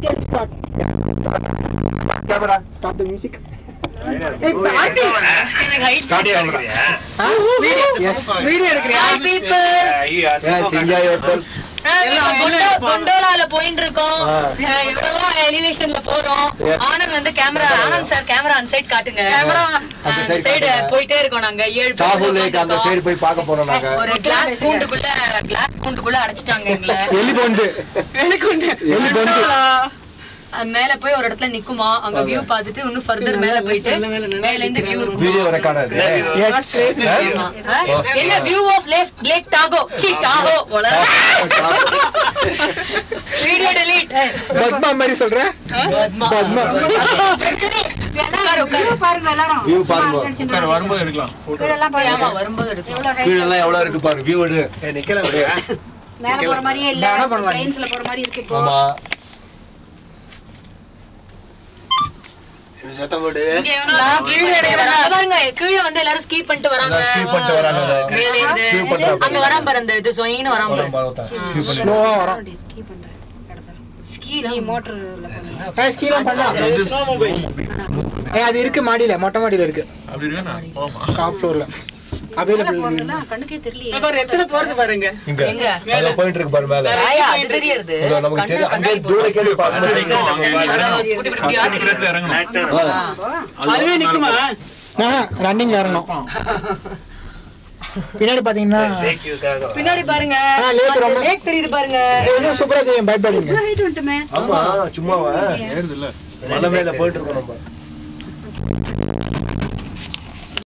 Okay, start. Camera, stop the music. Start camera. Video எடுக்கறியா? Hi people. Yes, enjoy yourself. கொண்டோலால போயிட்டு இருக்கோம். எவ்வளவோ எலிவேஷன்ல போறோம். ஆனந்த் வந்து ஆனந்த் சார் கேமரா அந்த சைடு காட்டுங்க. அந்த சைடு போயிட்டே இருக்கோம் நாங்க 7 பேர் அந்த சைடு போய் பார்க்க போறோம் நாங்க. ஒரு கிளாஸ் கூண்டுக்குள்ள அடைச்சிட்டாங்க எங்களை. எலி பொந்து. மேல போய் ஒரு இடத்துல நிக்குமா அங்க வியூ பார்த்துட்டு இன்னும் ஃபர்தர் மேல போயிட்டு மேல இருந்து வியூ வீடியோ ரெக்கார்ட் ஆகுது. என்ன வியூ ஆஃப் லேக் டாகோ டாகோ வீடியோ டெலீட் பத்மா மாதிரி சொல்ற பத்மா பாருங்க எல்லாரும் வியூ பாருங்க. வரும்போது எடுக்கலாம். ஆமா வரும்போது எடுக்கலாம். கீழ எல்லாம் எவ்வளவு இருக்கு பாரு வியூ எடு. நிக்கல மேல போற மாதிரியே இல்ல ட்ரெயின்ஸ்ல போற மாதிரி இருக்கு இப்போ. ஆமா சத்தம் போடு. கீழே வந்து எல்லாரும் ஸ்கீ பண்ணிட்டு வராங்க. மேல இருந்து அங்க வராம பாரு அந்த இது சொயின்னு வராம ஸ்லோவா வரும். ஸ்கீ பண்றேன் ஸ்கீல மோட்டர்ல ஸ்கீலாம் பண்ணலாம். அது இருக்கு மாடியில மொட்டை மாடியில இருக்கு. அப்படி இருக்கா? டாப் ஃப்ளோர்ல அவேலபிள். கண்ணுக்கே தெரியல. பாரு எத்தனை போறது பாருங்க. இங்க மேல போயிட்டு இருக்கு பாரு மேல. அது தெரியுது. நமக்கு தெரியும் அங்க தூர கேடி பாக்கணும். அதுவே நிக்குமா? ரன்னிங்ல இறங்கணும். பின்னாடி பாத்தீங்கன்னா பின்னாடி பாருங்க லேக் தெரியுது பாருங்க. இன்னும் சூப்பரா தெரியும். பயப்படாதீங்க. ஹைட் வந்துட்டமே. ஆமா சும்மாவா ஏறுது இல்ல. மலை மேல போயிட்டு இருக்கோம் நம்ம.